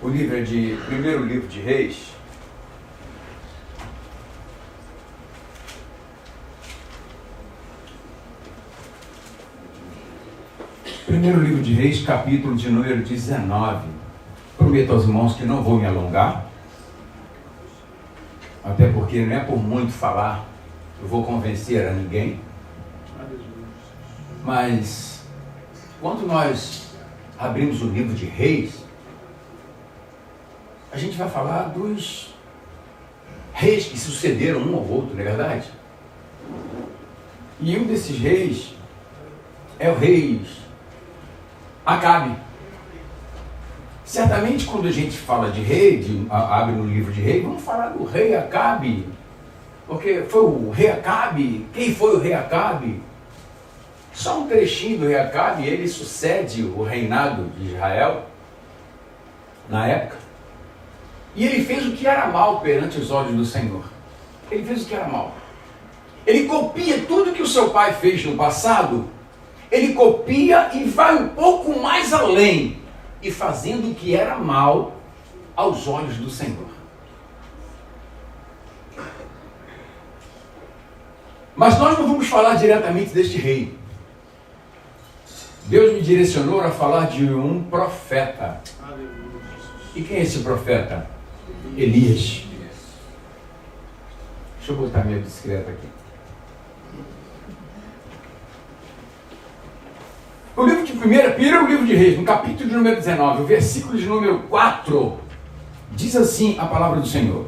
O livro é de primeiro livro de Reis. Primeiro livro de Reis, capítulo de número 19. Prometo aos irmãos que não vou me alongar, até porque não é por muito falar, eu vou convencer a ninguém. Mas, quando nós abrimos o livro de Reis, a gente vai falar dos reis que sucederam um ao outro, não é verdade? E um desses reis é o rei Acabe. Certamente quando a gente fala de rei, abre no livro de Reis, vamos falar do rei Acabe. Porque foi o rei Acabe. Quem foi o rei Acabe? Só um trechinho do rei Acabe, ele sucede o reinado de Israel na época. E ele fez o que era mal perante os olhos do Senhor. Ele fez o que era mal. Ele copia tudo que o seu pai fez no passado. Ele copia e vai um pouco mais além. E fazendo o que era mal aos olhos do Senhor. Mas nós não vamos falar diretamente deste rei. Deus me direcionou a falar de um profeta. E quem é esse profeta? Elias. Deixa eu botar minha bicicleta aqui. O livro de primeiro livro de Reis, no capítulo de número 19, o versículo de número 4, diz assim a palavra do Senhor.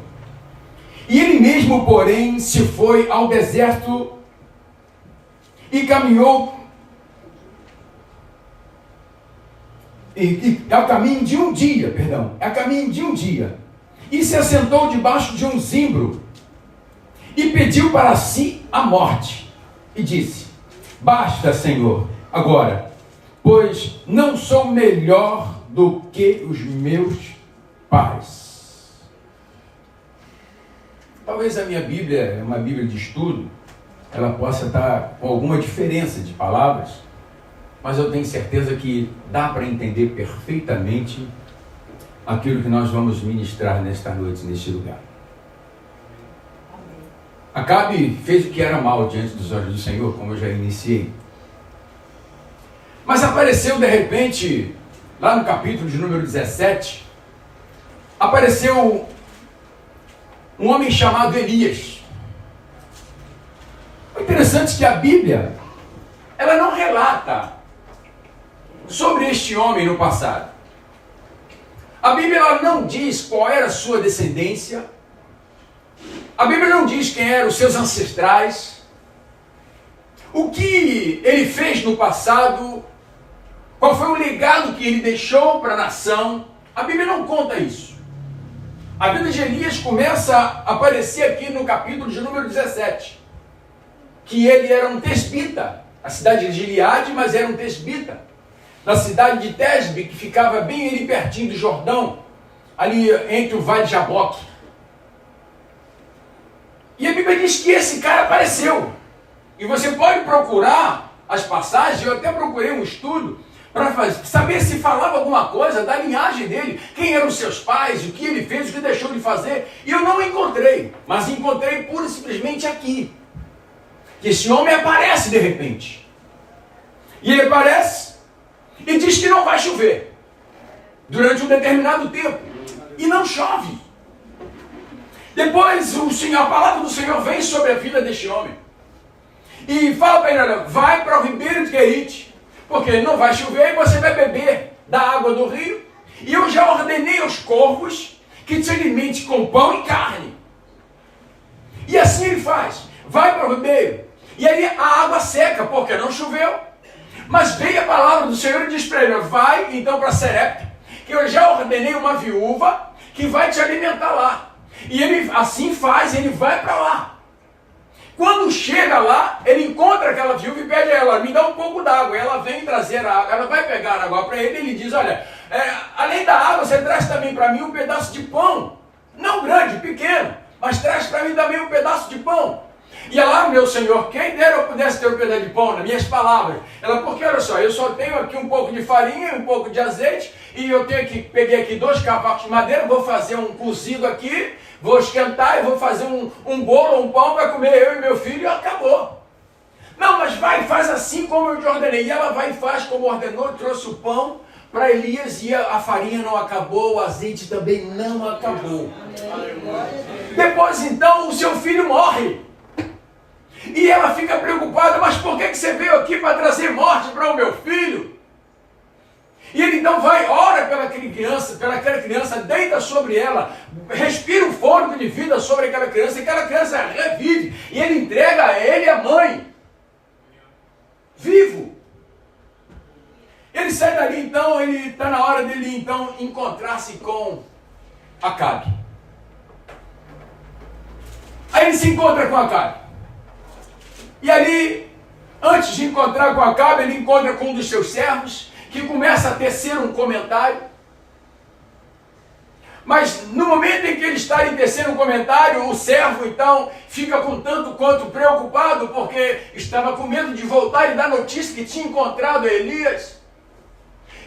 E ele mesmo, porém, se foi ao deserto e caminhou ao caminho de um dia, e se assentou debaixo de um zimbro e pediu para si a morte e disse: basta, Senhor, agora, pois não sou melhor do que os meus pais. Talvez a minha Bíblia, uma Bíblia de estudo, ela possa estar com alguma diferença de palavras, mas eu tenho certeza que dá para entender perfeitamente aquilo que nós vamos ministrar nesta noite, neste lugar. Acabe fez o que era mal diante dos olhos do Senhor, como eu já iniciei. Mas apareceu de repente, lá no capítulo de número 17, apareceu um homem chamado Elias. O interessante é que a Bíblia, ela não relata sobre este homem no passado. A Bíblia ela não diz qual era a sua descendência. A Bíblia não diz quem eram os seus ancestrais. O que ele fez no passado. Qual foi o legado que ele deixou para a nação? A Bíblia não conta isso. A vida de Elias começa a aparecer aqui no capítulo de número 17. Que ele era um tesbita. A cidade de Gileade, mas era um tesbita. Na cidade de Tesbe, que ficava bem ali pertinho do Jordão. Ali entre o Vale de Jaboque. E a Bíblia diz que esse cara apareceu. E você pode procurar as passagens, eu até procurei um estudo, para saber se falava alguma coisa da linhagem dele, quem eram os seus pais, o que ele fez, o que deixou de fazer. E eu não encontrei, mas encontrei pura e simplesmente aqui. Que esse homem aparece de repente. E ele aparece e diz que não vai chover durante um determinado tempo. E não chove. Depois a palavra do Senhor vem sobre a vida deste homem. E fala para ele, olha, vai para o ribeiro de Querite, porque não vai chover e você vai beber da água do rio. E eu já ordenei aos corvos que te alimente com pão e carne. E assim ele faz. Vai para o ribeiro. E aí a água seca, porque não choveu. Mas veio a palavra do Senhor e diz para ele, vai então para Serepta, que eu já ordenei uma viúva que vai te alimentar lá. E ele assim faz, ele vai para lá. Quando chega lá, ele encontra aquela viúva e pede a ela, me dá um pouco d'água. Ela vem trazer a água, ela vai pegar a água para ele e ele diz, olha, além da água, você traz também para mim um pedaço de pão. Não grande, pequeno, mas traz para mim também um pedaço de pão. E lá, meu senhor, quem dera eu pudesse ter um pedaço de pão, nas minhas palavras. Ela, porque olha só, eu só tenho aqui um pouco de farinha, um pouco de azeite, e eu peguei aqui 2 cavacos de madeira, vou fazer um cozido aqui, vou esquentar e vou fazer um bolo, um pão para comer eu e meu filho e acabou. Não, mas vai e faz assim como eu te ordenei. E ela vai e faz como ordenou, trouxe o pão para Elias e a farinha não acabou, o azeite também não acabou. Depois então o seu filho morre. E ela fica preocupada, mas por que você veio aqui para trazer morte para o meu filho? E ele então vai, ora pelaquela criança, deita sobre ela, respira o fôlego de vida sobre aquela criança, e aquela criança revive, e ele entrega a ele a mãe, vivo. Ele sai dali então, ele está na hora dele então encontrar-se com Acabe. Aí ele se encontra com Acabe. E ali, antes de encontrar com Acabe, ele encontra com um dos seus servos, que começa a tecer um comentário. Mas no momento em que ele está ali tecendo um comentário, o servo então fica com tanto quanto preocupado, porque estava com medo de voltar e dar notícia que tinha encontrado Elias.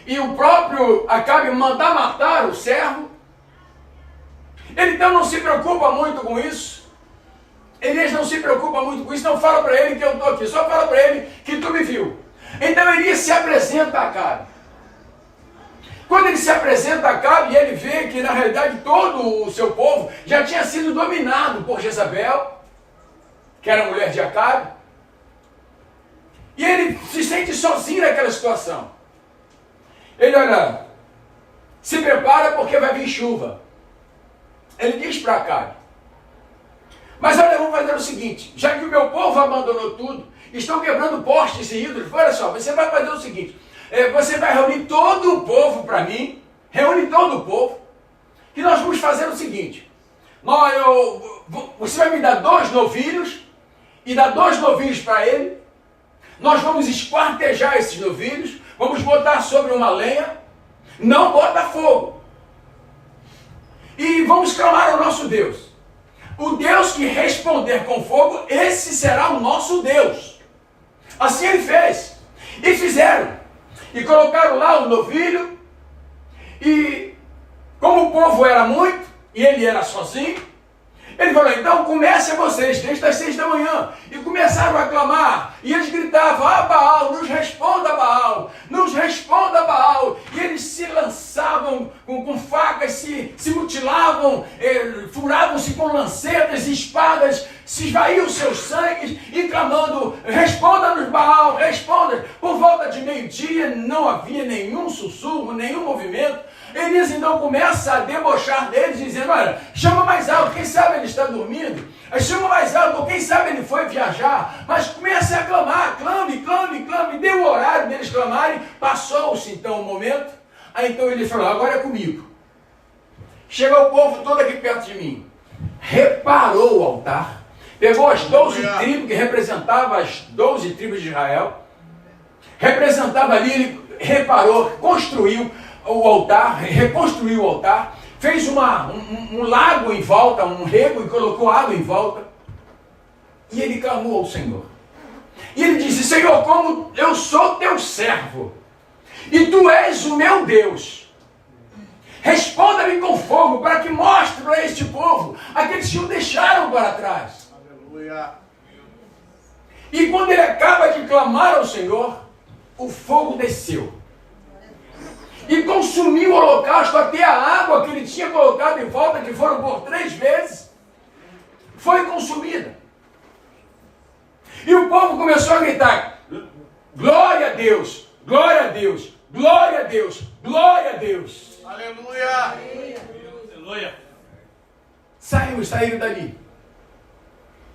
E o próprio Acabe mandar matar o servo. Ele então não se preocupa muito com isso. Elias não se preocupa muito com isso, não fala para ele que eu estou aqui, só fala para ele que tu me viu. Então Elias se apresenta a Acabe. Quando ele se apresenta a Acabe, ele vê que na realidade todo o seu povo já tinha sido dominado por Jezabel, que era a mulher de Acabe. E ele se sente sozinho naquela situação. Ele olha, se prepara porque vai vir chuva. Ele diz para Acabe, mas olha, vamos fazer o seguinte, já que o meu povo abandonou tudo, estão quebrando postes e ídolos, olha só, você vai fazer o seguinte, você vai reunir todo o povo para mim, reúne todo o povo, que nós vamos fazer o seguinte, você vai me dar 2 novilhos, e dar 2 novilhos para ele, nós vamos esquartejar esses novilhos, vamos botar sobre uma lenha, não bota fogo, e vamos clamar ao nosso Deus. O Deus que responder com fogo, esse será o nosso Deus. Assim ele fez. E fizeram. E colocaram lá o novilho. E como o povo era muito, e ele era sozinho, ele falou, então comecem vocês, desde as 6 da manhã. E começaram a clamar. E eles gritavam, Baal, nos responda Baal, nos responda Baal. E eles se lançavam com facas, se mutilavam, furavam-se com lancetas e espadas, se esvaíam os seus sangues e clamando, responda-nos Baal, responda. Por volta de meio-dia não havia nenhum sussurro, nenhum movimento. Elias então começa a debochar deles, dizendo, olha, chama mais alto, quem sabe ele está dormindo, chama mais alto, ou quem sabe ele foi viajar, mas comece a clamar, clame, clame, clame, deu o horário deles clamarem, passou-se então o momento, aí então ele falou, agora é comigo. Chega o povo todo aqui perto de mim, reparou o altar, pegou as 12 tribos que representavam as 12 tribos de Israel, representava ali, ele reparou, construiu o altar, reconstruiu o altar, fez um lago em volta, um rego e colocou água em volta. E ele clamou ao Senhor. E ele disse, Senhor, como eu sou teu servo, e tu és o meu Deus, responda-me com fogo, para que mostre para este povo aqueles que o deixaram para trás. Aleluia. E quando ele acaba de clamar ao Senhor, o fogo desceu. E consumiu o holocausto, até a água que ele tinha colocado em volta, que foram por 3 vezes, foi consumida. E o povo começou a gritar, glória a Deus, glória a Deus, glória a Deus, glória a Deus. Aleluia! Aleluia! Saíram dali.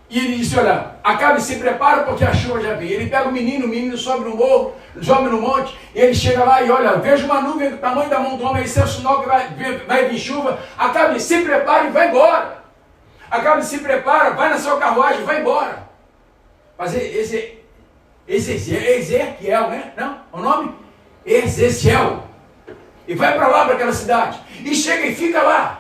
E ele disse, olha, Acabe se prepara porque a chuva já vem. Ele pega o menino sobe no morro, sobe no monte, e ele chega lá e olha, veja uma nuvem do tamanho da mão do homem, esse é o sinal que vai vir chuva. Acabe se prepara e vai embora. Acabe se prepara, vai na sua carruagem, vai embora. Mas Ezequiel, né? Não? O nome? Ezequiel. E vai para lá, para aquela cidade. E chega e fica lá.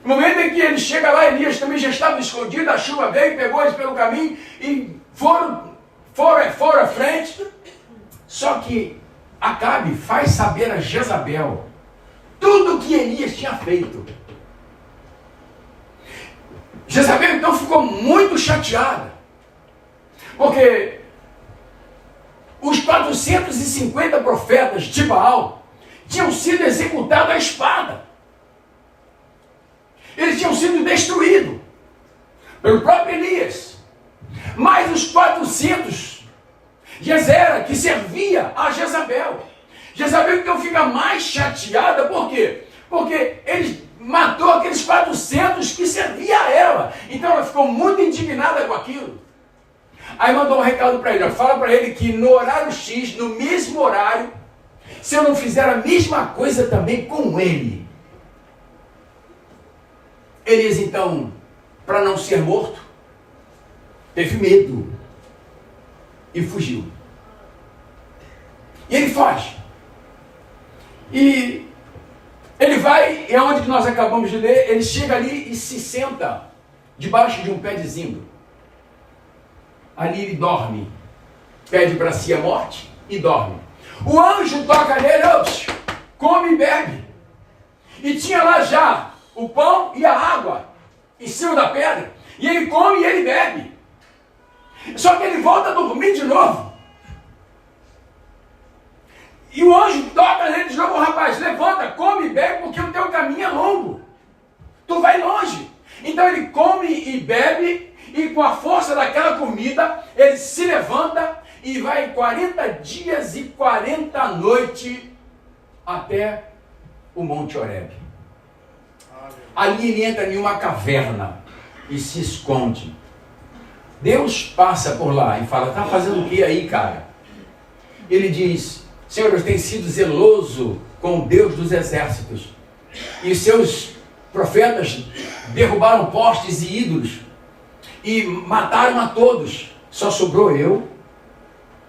No momento em que ele chega lá, Elias também já estava escondido, a chuva veio, pegou eles pelo caminho e foram à frente. Só que Acabe faz saber a Jezabel tudo o que Elias tinha feito. Jezabel então ficou muito chateada, porque os 450 profetas de Baal tinham sido executados à espada. Eles tinham sido destruídos pelo próprio Elias. Mas os 400, Jezera, que servia a Jezabel. Jezabel então fica mais chateada, por quê? Porque ele matou aqueles 400 que serviam a ela. Então ela ficou muito indignada com aquilo. Aí mandou um recado para ele, fala para ele que no horário X, no mesmo horário, se eu não fizer a mesma coisa também com ele. Elias então, para não ser morto, teve medo e fugiu. E ele foge. E ele vai, é onde nós acabamos de ler, ele chega ali e se senta debaixo de um pé de zimbro. Ali ele dorme, pede para si a morte e dorme. O anjo toca nele, come e bebe. E tinha lá já o pão e a água em cima da pedra. E ele come e ele bebe. Só que ele volta a dormir de novo. E o anjo toca nele de novo, rapaz, levanta, come e bebe, porque o teu caminho é longo. Tu vai longe. Então ele come e bebe, e com a força daquela comida, ele se levanta e vai 40 dias e 40 noites até o Monte Horebe. Ali ele entra em uma caverna e se esconde. Deus passa por lá e fala, está fazendo o que aí, cara? Ele diz, Senhor, eu tenho sido zeloso com o Deus dos exércitos. E seus profetas derrubaram postes e ídolos e mataram a todos. Só sobrou eu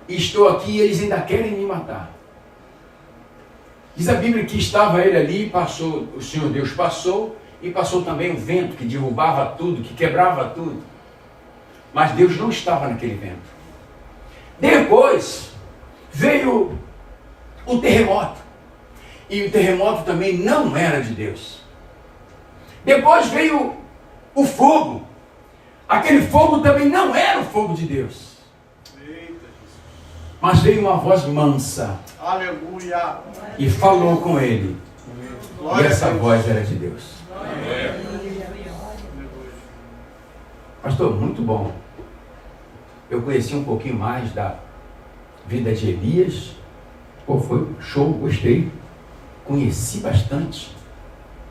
e estou aqui e eles ainda querem me matar. Diz a Bíblia que estava ele ali, passou, o Senhor Deus passou, e passou também o vento que derrubava tudo, que quebrava tudo. Mas Deus não estava naquele vento. Depois veio o terremoto. E o terremoto também não era de Deus. Depois veio o fogo. Aquele fogo também não era o fogo de Deus. Mas veio uma voz mansa. Aleluia. E falou com ele. E essa voz era de Deus. Pastor, muito bom. Eu conheci um pouquinho mais da vida de Elias. Pô, foi show, gostei. Conheci bastante.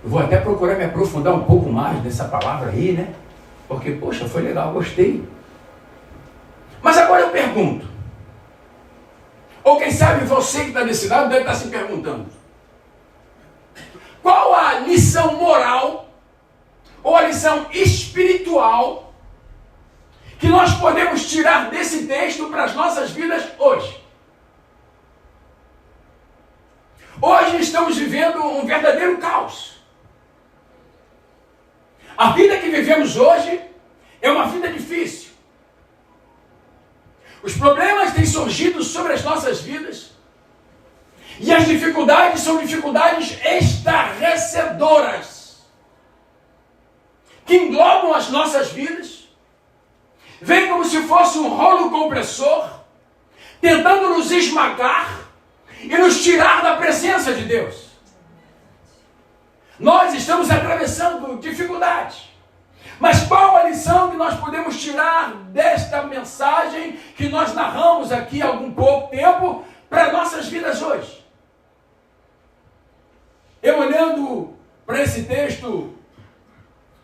Eu vou até procurar me aprofundar um pouco mais nessa palavra aí, né? Porque, poxa, foi legal, gostei. Mas agora eu pergunto. Ou quem sabe você que está desse lado deve estar se perguntando. Qual a lição moral ou a lição espiritual que nós podemos tirar desse texto para as nossas vidas hoje? Hoje estamos vivendo um verdadeiro caos. A vida que vivemos hoje é uma vida difícil. Os problemas têm surgido sobre as nossas vidas. E as dificuldades são dificuldades estarrecedoras, que englobam as nossas vidas. Vem como se fosse um rolo compressor, tentando nos esmagar e nos tirar da presença de Deus. Nós estamos atravessando dificuldades. Mas qual a lição que nós podemos tirar desta mensagem que nós narramos aqui há algum pouco tempo para nossas vidas hoje? Eu olhando para esse texto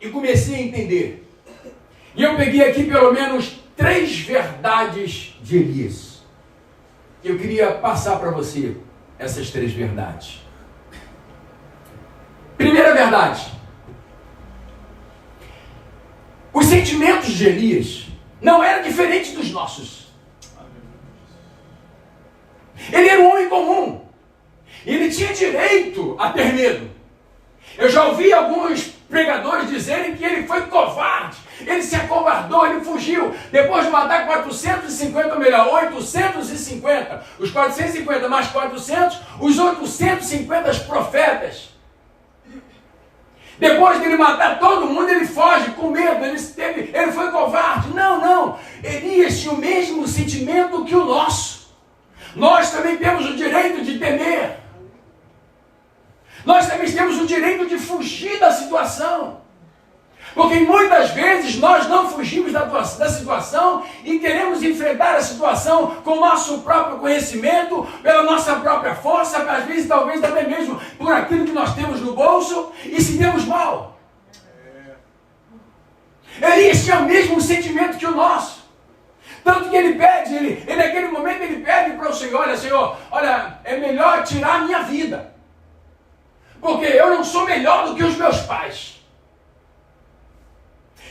e comecei a entender. E eu peguei aqui pelo menos 3 verdades de Elias. Eu queria passar para você essas 3 verdades. Primeira verdade. Os sentimentos de Elias não eram diferentes dos nossos. Ele era um homem comum. Ele tinha direito a ter medo. Eu já ouvi alguns pregadores dizerem que ele foi covarde, ele se acovardou, ele fugiu, depois de matar 450, ou melhor, 850, os 450 mais 400, os 850 profetas. Depois de ele matar todo mundo, ele foge com medo, ele foi covarde. Não, Elias tinha o mesmo sentimento que o nosso. Nós também temos o direito de temer. Nós também temos o direito de fugir da situação. Porque muitas vezes nós não fugimos da situação e queremos enfrentar a situação com o nosso próprio conhecimento, pela nossa própria força, às vezes talvez até mesmo por aquilo que nós temos no bolso, e se demos mal. Elias tinha o mesmo sentimento que o nosso. Tanto que ele pede, naquele momento ele pede para o Senhor, Senhor, olha, é melhor tirar a minha vida. Porque eu não sou melhor do que os meus pais.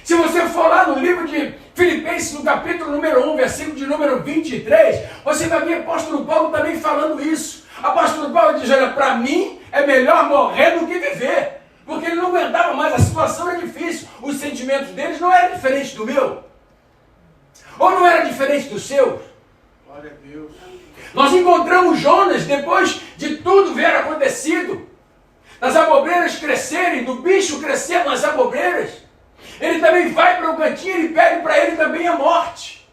Se você for lá no livro de Filipenses, no capítulo número 1, versículo de número 23, você vai ver o apóstolo Paulo também falando isso. O apóstolo Paulo diz, olha, para mim é melhor morrer do que viver. Porque ele não aguentava mais, a situação era difícil. Os sentimentos deles não eram diferentes do meu. Ou não era diferente do seu. Glória a Deus. Nós encontramos Jonas, depois de tudo ver acontecido, das abobreiras crescerem, do bicho crescer nas abobreiras. Ele também vai para o cantinho e pede para ele também a morte.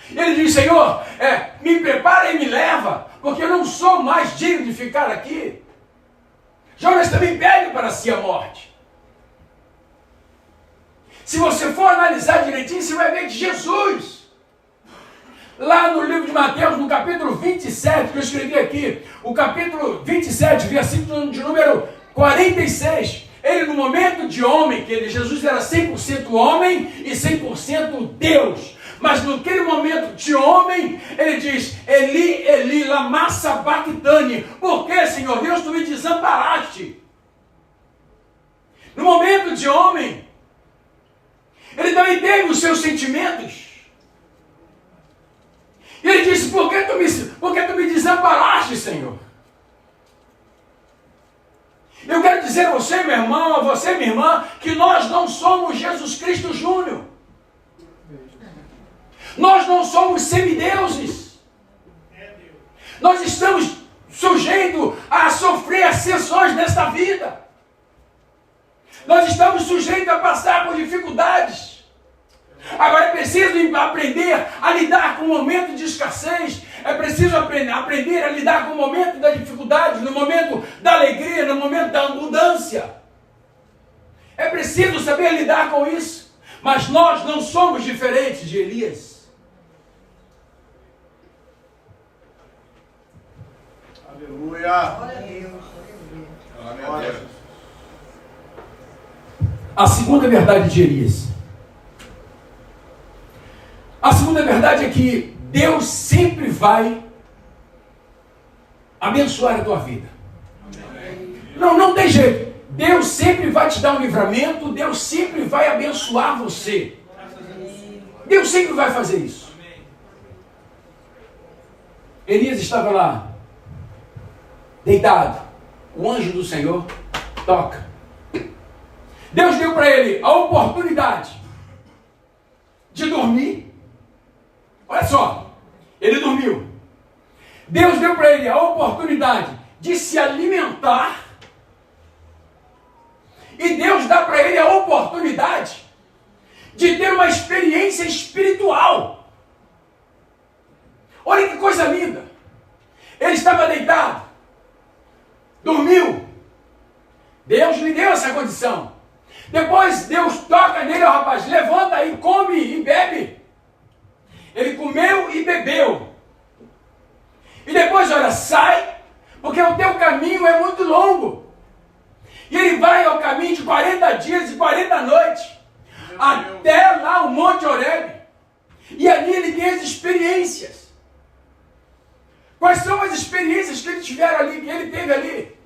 Ele diz, Senhor, me prepara e me leva, porque eu não sou mais digno de ficar aqui. Jonas também pede para si a morte. Se você for analisar direitinho, você vai ver que Jesus, lá no livro de Mateus, no capítulo 27, que eu escrevi aqui, o capítulo 27, versículo de número 46, ele no momento de homem, que Jesus era 100% homem e 100% Deus, mas naquele momento de homem, ele diz, Eli, Eli, lama sabachthani, por que, Senhor Deus, tu me desamparaste? No momento de homem, ele também teve os seus sentimentos. E ele disse, por que tu me desamparaste, Senhor? Eu quero dizer a você, meu irmão, a você, minha irmã, que nós não somos Jesus Cristo Júnior. Nós não somos semideuses. Nós estamos sujeitos a sofrer ascensões nesta vida. Nós estamos sujeitos a passar por dificuldades. Agora é preciso aprender a lidar com o momento de escassez. É preciso aprender a lidar com o momento da dificuldade, no momento da alegria, no momento da abundância. É preciso saber lidar com isso. Mas nós não somos diferentes de Elias. Aleluia. Glória a Deus. Glória a Deus. A segunda verdade de Elias. A segunda verdade é que Deus sempre vai abençoar a tua vida. Não tem jeito. Deus sempre vai te dar um livramento, Deus sempre vai abençoar você. Deus sempre vai fazer isso. Elias estava lá, deitado. O anjo do Senhor toca. Deus deu para ele a oportunidade de dormir. Olha só, ele dormiu. Deus deu para ele a oportunidade de se alimentar. E Deus dá para ele a oportunidade de ter uma experiência espiritual. Olha que coisa linda. Ele estava deitado, dormiu. Deus lhe deu essa condição. Depois Deus toca nele, ó rapaz, levanta e come e bebe. Ele comeu e bebeu. E depois, olha, sai, porque o teu caminho é muito longo. E ele vai ao caminho de 40 dias e 40 noites, até lá o Monte Horebe. E ali ele tem as experiências. Quais são as experiências que ele teve ali?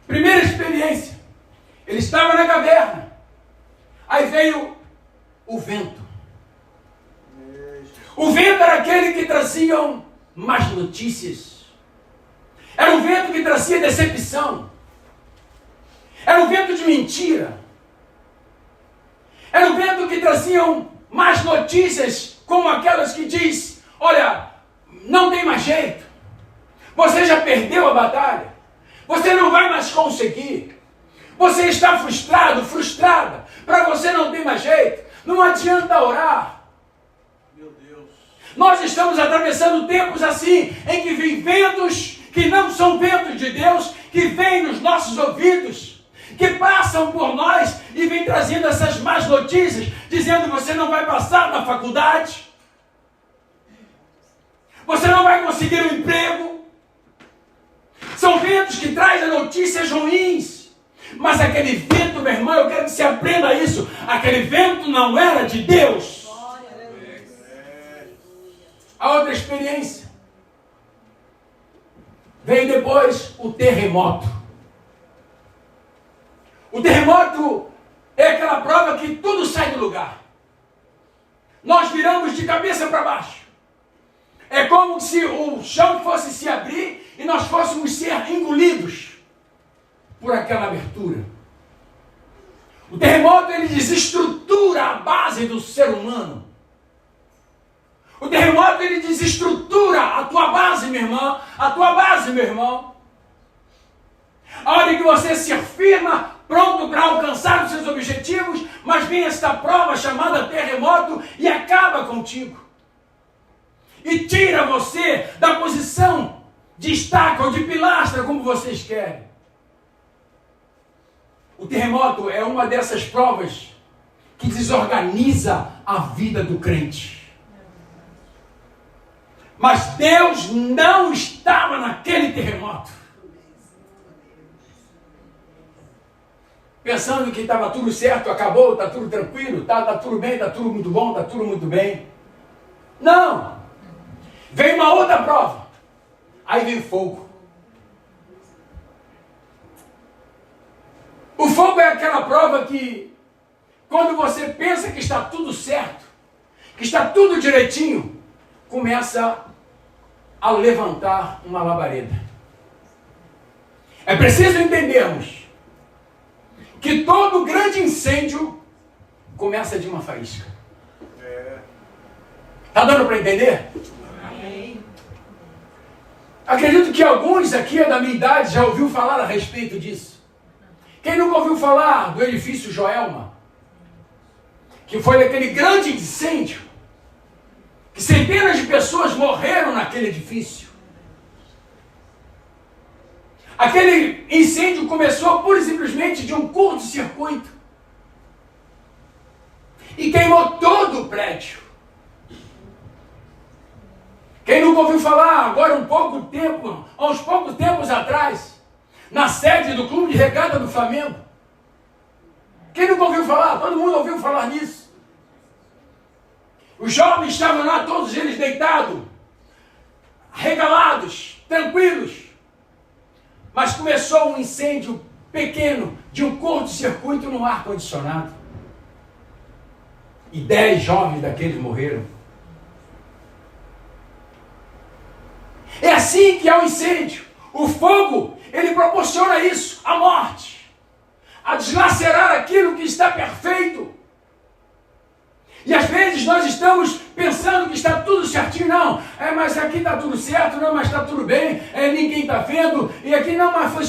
Primeira experiência. Ele estava na caverna. Aí veio o vento. O vento era aquele que trazia más notícias. Era um vento que trazia decepção. Era um vento de mentira. Era um vento que traziam más notícias, como aquelas que diz, olha, não tem mais jeito. Você já perdeu a batalha. Você não vai mais conseguir. Você está frustrado, frustrada. Para você não tem mais jeito. Não adianta orar. Meu Deus. Nós estamos atravessando tempos assim, em que vem ventos que não são ventos de Deus, que vêm nos nossos ouvidos, que passam por nós e vêm trazendo essas más notícias, dizendo que você não vai passar na faculdade, você não vai conseguir um emprego. São ventos que trazem notícias ruins. Mas aquele vento, meu irmão, eu quero que você aprenda isso. Aquele vento não era de Deus. A outra experiência. Veio depois o terremoto. O terremoto é aquela prova que tudo sai do lugar. Nós viramos de cabeça para baixo. É como se o chão fosse se abrir e nós fôssemos ser engolidos por aquela abertura. O terremoto, ele desestrutura a base do ser humano. O terremoto, ele desestrutura a tua base, minha irmã, a tua base, meu irmão. A hora que você se afirma pronto para alcançar os seus objetivos, mas vem esta prova chamada terremoto e acaba contigo. E tira você da posição de estaca ou de pilastra, como vocês querem. O terremoto é uma dessas provas que desorganiza a vida do crente. Mas Deus não estava naquele terremoto. Pensando que estava tudo certo, acabou, está tudo tranquilo, está tudo bem, está tudo muito bom, está tudo muito bem. Não! Vem uma outra prova. Aí vem fogo. O fogo é aquela prova que, quando você pensa que está tudo certo, que está tudo direitinho, começa a levantar uma labareda. É preciso entendermos que todo grande incêndio começa de uma faísca. Está dando para entender? Acredito que alguns aqui da minha idade já ouviu falar a respeito disso. Quem nunca ouviu falar do edifício Joelma? Que foi aquele grande incêndio, que centenas de pessoas morreram naquele edifício. Aquele incêndio começou pura e simplesmente de um curto-circuito. E queimou todo o prédio. Quem nunca ouviu falar, agora há uns poucos tempos atrás, na sede do Clube de Regata do Flamengo? Quem nunca ouviu falar? Todo mundo ouviu falar nisso. Os jovens estavam lá, todos eles deitados, regalados, tranquilos. Mas começou um incêndio pequeno, de um curto-circuito no ar-condicionado. E 10 jovens daqueles morreram. É assim que é o incêndio. O fogo, ele proporciona isso, a morte. A deslacerar aquilo que está perfeito. E às vezes nós estamos pensando que está tudo certinho. Não, mas aqui está tudo certo. Não, mas está tudo bem. Ninguém está vendo. E aqui não, mas foi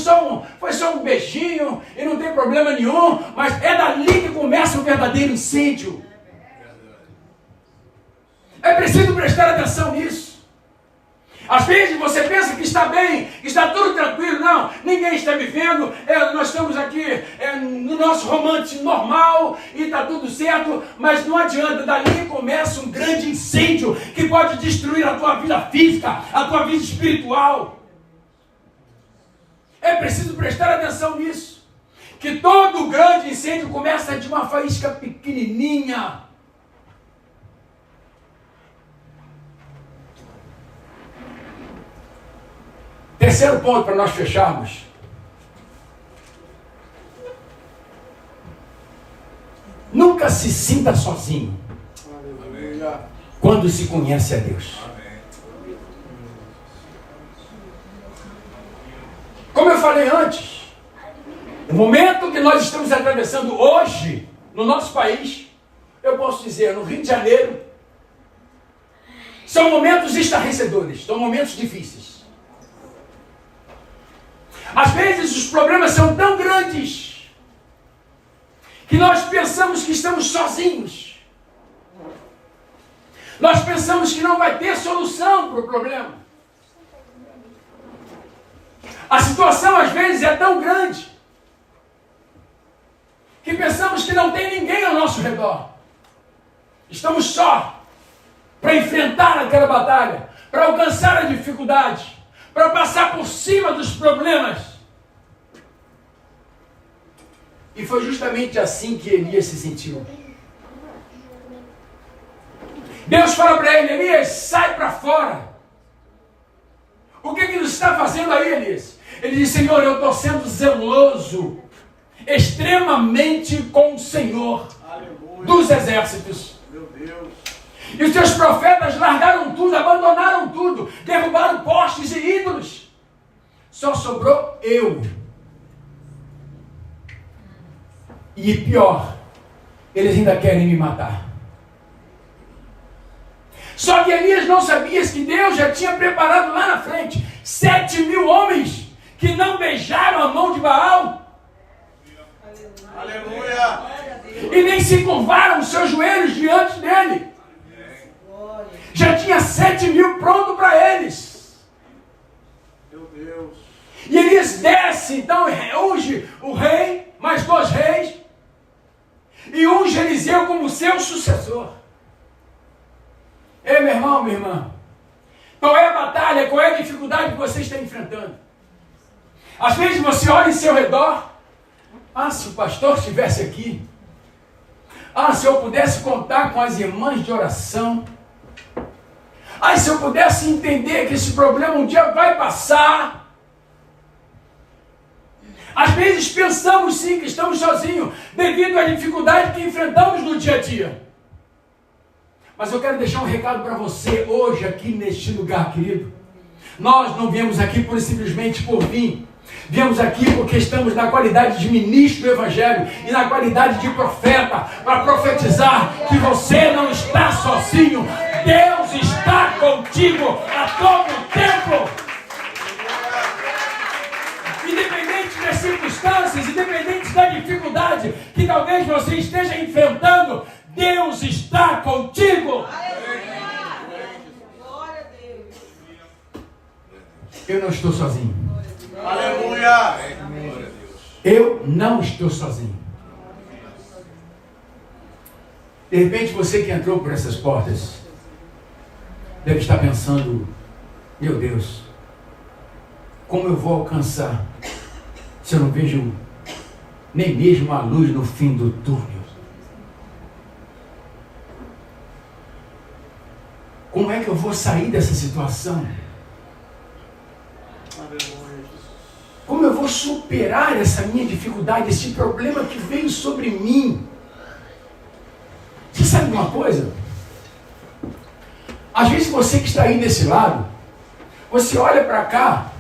só um beijinho. E não tem problema nenhum. Mas é dali que começa o verdadeiro incêndio. É preciso prestar atenção nisso. Às vezes você pensa que está bem, que está tudo tranquilo. Não, ninguém está me vendo. Nós estamos aqui no nosso romance normal e está tudo certo. Mas não adianta, dali começa um grande incêndio que pode destruir a tua vida física, a tua vida espiritual. É preciso prestar atenção nisso. Que todo grande incêndio começa de uma faísca pequenininha. Terceiro ponto para nós fecharmos. Nunca se sinta sozinho. Aleluia. Quando se conhece a Deus. Como eu falei antes, o momento que nós estamos atravessando hoje no nosso país eu posso dizer, no Rio de Janeiro, são momentos estarrecedores, são momentos difíceis. Às vezes os problemas são tão grandes que nós pensamos que estamos sozinhos. Nós pensamos que não vai ter solução para o problema. A situação às vezes é tão grande que pensamos que não tem ninguém ao nosso redor. Estamos só para enfrentar aquela batalha, para alcançar a dificuldade, para passar por cima dos problemas. E foi justamente assim que Elias se sentiu. Deus fala para ele: Elias, sai para fora. O que ele está fazendo aí, Elias? Ele diz: Senhor, eu estou sendo zeloso, extremamente com o Senhor. Aleluia. Dos exércitos. Meu Deus. E os teus profetas largaram tudo, abandonaram tudo, derrubaram postes e ídolos. Só sobrou eu. E pior, eles ainda querem me matar. Só que Elias não sabia que Deus já tinha preparado lá na frente 7.000 homens que não beijaram a mão de Baal. Aleluia. E nem se curvaram os seus joelhos diante dele. Já tinha 7.000 pronto para eles. Meu Deus. E Elias desce, então unge o rei, mais 2 reis, e unge Eliseu como seu sucessor. Ei, meu irmão, minha irmã, qual é a batalha, qual é a dificuldade que você está enfrentando? Às vezes você olha em seu redor: ah, se o pastor estivesse aqui, ah, se eu pudesse contar com as irmãs de oração, ah, se eu pudesse entender que esse problema um dia vai passar. Às vezes pensamos sim que estamos sozinhos, devido à dificuldade que enfrentamos no dia a dia. Mas eu quero deixar um recado para você hoje aqui neste lugar, querido. Nós não viemos aqui simplesmente por vir. Viemos aqui porque estamos na qualidade de ministro do Evangelho e na qualidade de profeta, para profetizar que você não está sozinho. Deus está contigo a todo tempo. Independente das circunstâncias, independente da dificuldade que talvez você esteja enfrentando, Deus está contigo. Eu não estou sozinho. Aleluia. Eu não estou sozinho. De repente você que entrou por essas portas deve estar pensando: meu Deus, como eu vou alcançar se eu não vejo nem mesmo a luz no fim do túnel? Como é que eu vou sair dessa situação? Como eu vou superar essa minha dificuldade, esse problema que veio sobre mim? Você sabe de uma coisa? Às vezes você que está aí desse lado, você olha para cá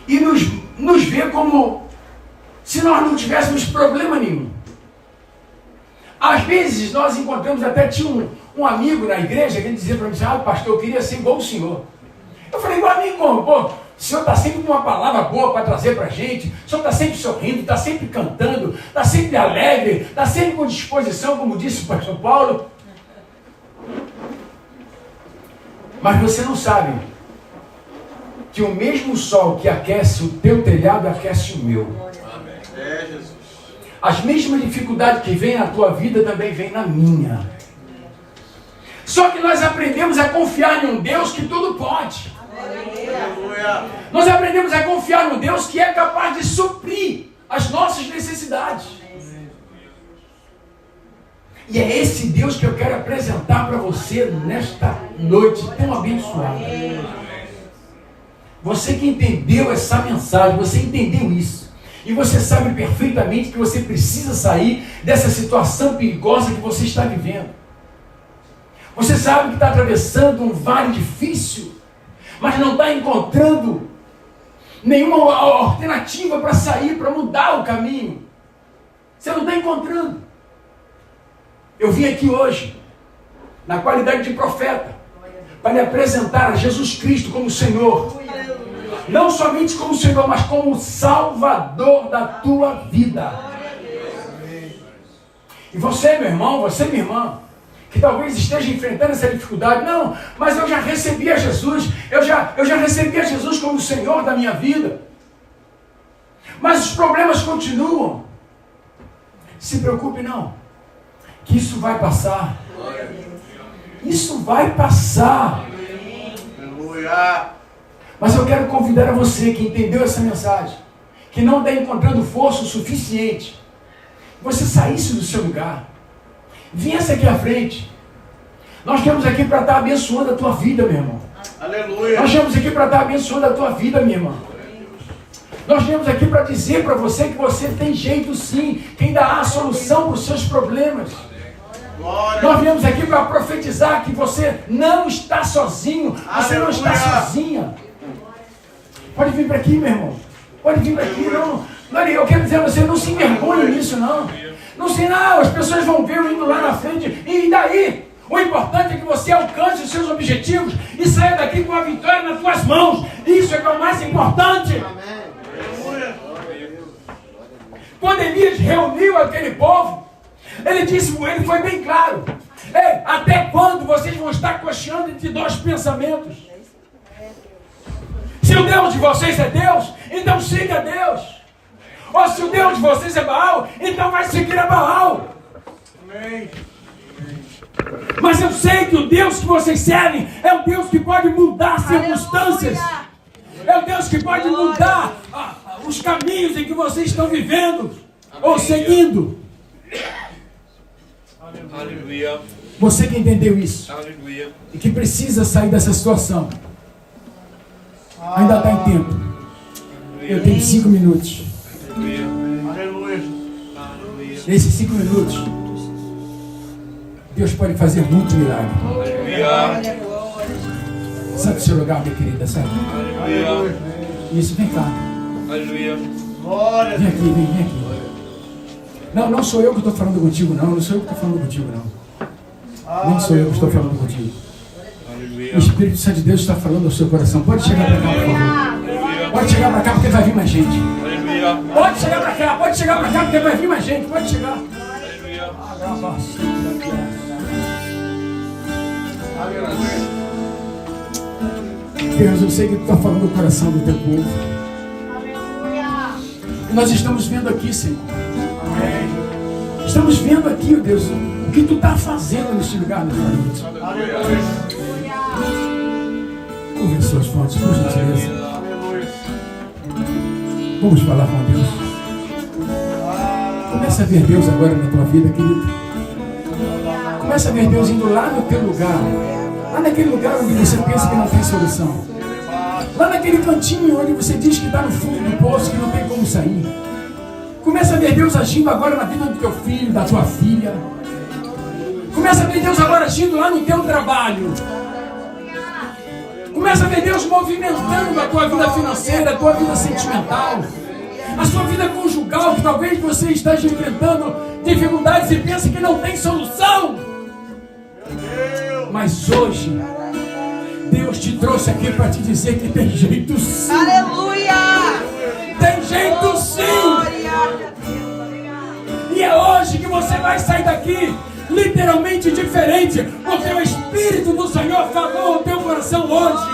e nos vê como se nós não tivéssemos problema nenhum. Às vezes nós encontramos, até tinha um amigo na igreja que ele dizia para mim: ah, pastor, eu queria ser igual o senhor. Eu falei: igual a mim como? Pô, o senhor está sempre com uma palavra boa para trazer para a gente, o senhor está sempre sorrindo, está sempre cantando, está sempre alegre, está sempre com disposição, como disse o pastor Paulo. Mas você não sabe que o mesmo sol que aquece o teu telhado aquece o meu. Amém. É, Jesus. As mesmas dificuldades que vêm na tua vida também vêm na minha. Só que nós aprendemos a confiar em um Deus que tudo pode. Aleluia. Nós aprendemos a confiar num Deus que é capaz de suprir as nossas necessidades. E é esse Deus que eu quero apresentar para você nesta noite tão abençoada. Você que entendeu essa mensagem, você entendeu isso. E você sabe perfeitamente que você precisa sair dessa situação perigosa que você está vivendo. Você sabe que está atravessando um vale difícil, mas não está encontrando nenhuma alternativa para sair, para mudar o caminho. Você não está encontrando. Eu vim aqui hoje, na qualidade de profeta, para lhe apresentar a Jesus Cristo como Senhor. Não somente como Senhor, mas como Salvador da tua vida. E você, meu irmão, você, minha irmã, que talvez esteja enfrentando essa dificuldade, não, mas eu já recebi a Jesus, eu já recebi a Jesus como Senhor da minha vida. Mas os problemas continuam. Se preocupe não, que isso vai passar. Isso vai passar. Aleluia. Mas eu quero convidar a você que entendeu essa mensagem, que não está encontrando força o suficiente, você saísse do seu lugar, viesse aqui à frente. Nós estamos aqui para estar abençoando a tua vida, meu irmão. Aleluia. Nós estamos aqui para estar abençoando a tua vida, minha irmã. Nós viemos aqui para dizer para você que você tem jeito sim, que ainda há solução para os seus problemas. Glória. Nós viemos aqui para profetizar que você não está sozinho, você não está sozinha. Pode vir para aqui, meu irmão. Pode vir para aqui, não. Eu quero dizer a você, não se envergonhe nisso, não. Não sei, não, as pessoas vão ver eu indo lá na frente, e daí? O importante é que você alcance os seus objetivos e saia daqui com a vitória nas tuas mãos. Isso é que é o mais importante. Aleluia. Quando Elias reuniu aquele povo, ele foi bem claro. Ei, até quando vocês vão estar cocheando entre dois pensamentos? Se o Deus de vocês é Deus, então siga Deus. Ou se o Deus de vocês é Baal, então vai seguir a Baal. Amém. Mas eu sei que o Deus que vocês servem é o Deus que pode mudar circunstâncias. É o Deus que pode mudar os caminhos em que vocês estão vivendo ou seguindo. Aleluia. Você que entendeu isso Aleluia. e que precisa sair dessa situação, ainda está em tempo. Eu tenho 5 minutos. Aleluia. Nesses 5 minutos, Deus pode fazer muito milagre. Aleluia. Sabe o seu lugar, minha querida, sabe? Aleluia. Isso, vem cá. Aleluia. Glória. Vem aqui, vem aqui. Não sou eu que estou falando contigo, não. Não sou eu que estou falando contigo, não. Não sou eu que estou falando contigo. O Espírito Santo de Deus está falando ao seu coração. Pode chegar para cá, por favor. Pode chegar para cá, porque vai vir mais gente. Aleluia. Pode chegar para cá, pode chegar para cá, porque vai vir mais gente. Pode chegar. Aleluia. Deus, eu sei que tu está falando o coração do teu povo. E nós estamos vendo aqui, Senhor. Estamos vendo aqui, ó Deus, o que tu está fazendo neste lugar, nesta noite. Aleluia. Ouve as suas fontes, por gentileza. Aleluia. Vamos falar com Deus. Começa a ver Deus agora na tua vida, querido. Começa a ver Deus indo lá no teu lugar. Lá naquele lugar onde você pensa que não tem solução. Lá naquele cantinho onde você diz que está no fundo do poço, que não tem como sair. Começa a ver Deus agindo agora na vida do teu filho, da tua filha. Começa a ver Deus agora agindo lá no teu trabalho. Começa a ver Deus movimentando a tua vida financeira, a tua vida sentimental, a sua vida conjugal, que talvez você esteja enfrentando dificuldades e pensa que não tem solução. Mas hoje, Deus te trouxe aqui para te dizer que tem jeito sim. Aleluia! Tem jeito sim. E é hoje que você vai sair daqui literalmente diferente, porque o Espírito do Senhor falou ao teu coração hoje.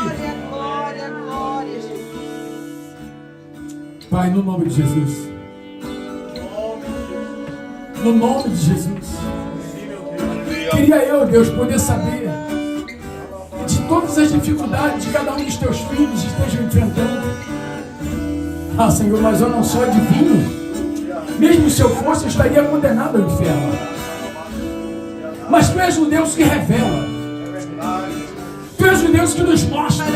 Glória, glória, Jesus. Pai, no nome de Jesus. No nome de Jesus. Queria eu, Deus, poder saber de todas as dificuldades que cada um dos teus filhos estejam enfrentando. Ah, Senhor, mas eu não sou adivinho. Mesmo se eu fosse, eu estaria condenado ao inferno. Mas Tu és o Deus que revela. Tu és o Deus que nos mostra.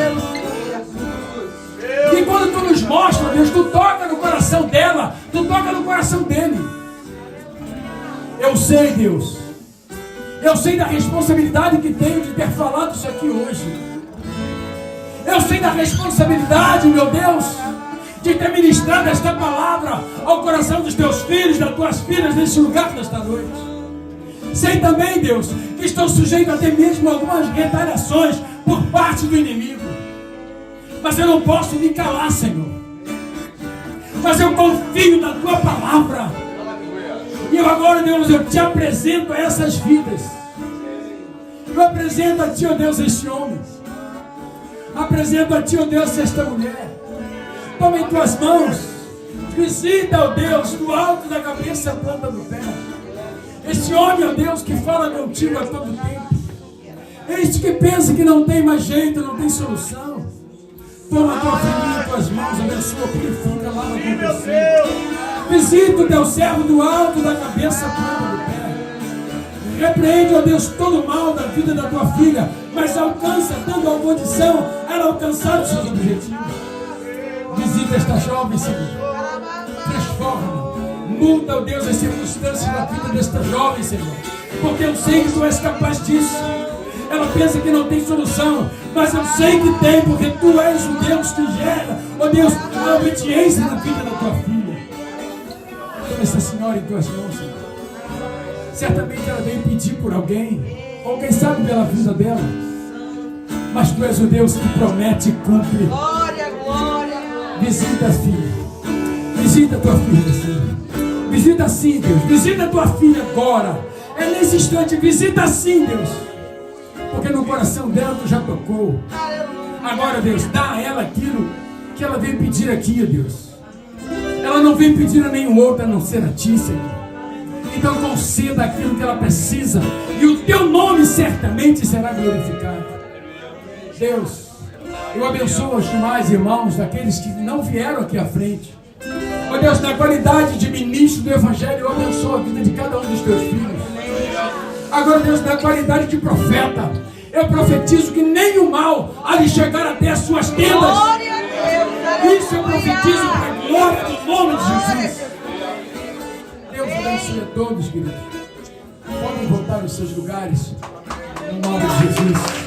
E quando Tu nos mostra, Deus, Tu toca no coração dela, Tu toca no coração dele. Eu sei, Deus. Eu sei da responsabilidade que tenho de ter falado isso aqui hoje. Eu sei da responsabilidade, meu Deus, de ter ministrado esta palavra ao coração dos teus filhos, das tuas filhas, nesse lugar nesta noite. Sei também, Deus, que estou sujeito até mesmo a algumas retaliações por parte do inimigo. Mas eu não posso me calar, Senhor. Mas eu confio na Tua palavra. E eu agora, Deus, eu te apresento a essas vidas. Eu apresento a Ti, ó Deus, este homem. Apresento a Ti, ó Deus, esta mulher. Toma em Tuas mãos. Visita, ó Deus, do alto da cabeça à planta do pé. Este homem, ó Deus, que fala contigo a todo tempo. Este que pensa que não tem mais jeito, não tem solução. Toma a tua filhinha em tuas mãos, abençoa, purifica, lava com teu sangue. Visita o teu servo do alto da cabeça à planta do pé. Repreende, ó Deus, todo o mal da vida da tua filha, mas alcança, dando a condição ela alcançar os seus objetivos. Visita esta jovem, Senhor. Transforma, muda, ó Deus, as circunstâncias da vida desta jovem, Senhor, porque eu sei que Tu és capaz disso. Ela pensa que não tem solução, mas eu sei que tem, porque Tu és o Deus que gera, ó Deus, a obediência na vida da Tua filha. Toma essa senhora em Tuas mãos, Senhor. Certamente ela veio pedir por alguém, ou quem sabe pela vida dela, mas Tu és o Deus que promete e cumpre. Glória, glória. Visita a filha, visita a Tua filha, Senhor. Visita sim, Deus, visita a Tua filha agora. É nesse instante, visita sim, Deus, porque no coração dela Tu já tocou. Agora, Deus, dá a ela aquilo que ela veio pedir aqui, ó Deus. Ela não veio pedir a nenhum outro a não ser a Ti, Senhor. Então conceda aquilo que ela precisa, e o Teu nome certamente será glorificado. Deus, eu abençoo os demais irmãos, daqueles que não vieram aqui à frente. Ó Deus, na qualidade de ministro do Evangelho, eu abençoo a vida de cada um dos Teus filhos. Agora, Deus, na qualidade de profeta, eu profetizo que nenhum mal há de chegar até as suas tendas. Glória a Deus. Isso eu profetizo para a glória do nome de Jesus. Deus abençoe a todos, queridos. Podem voltar aos seus lugares, no nome de Jesus.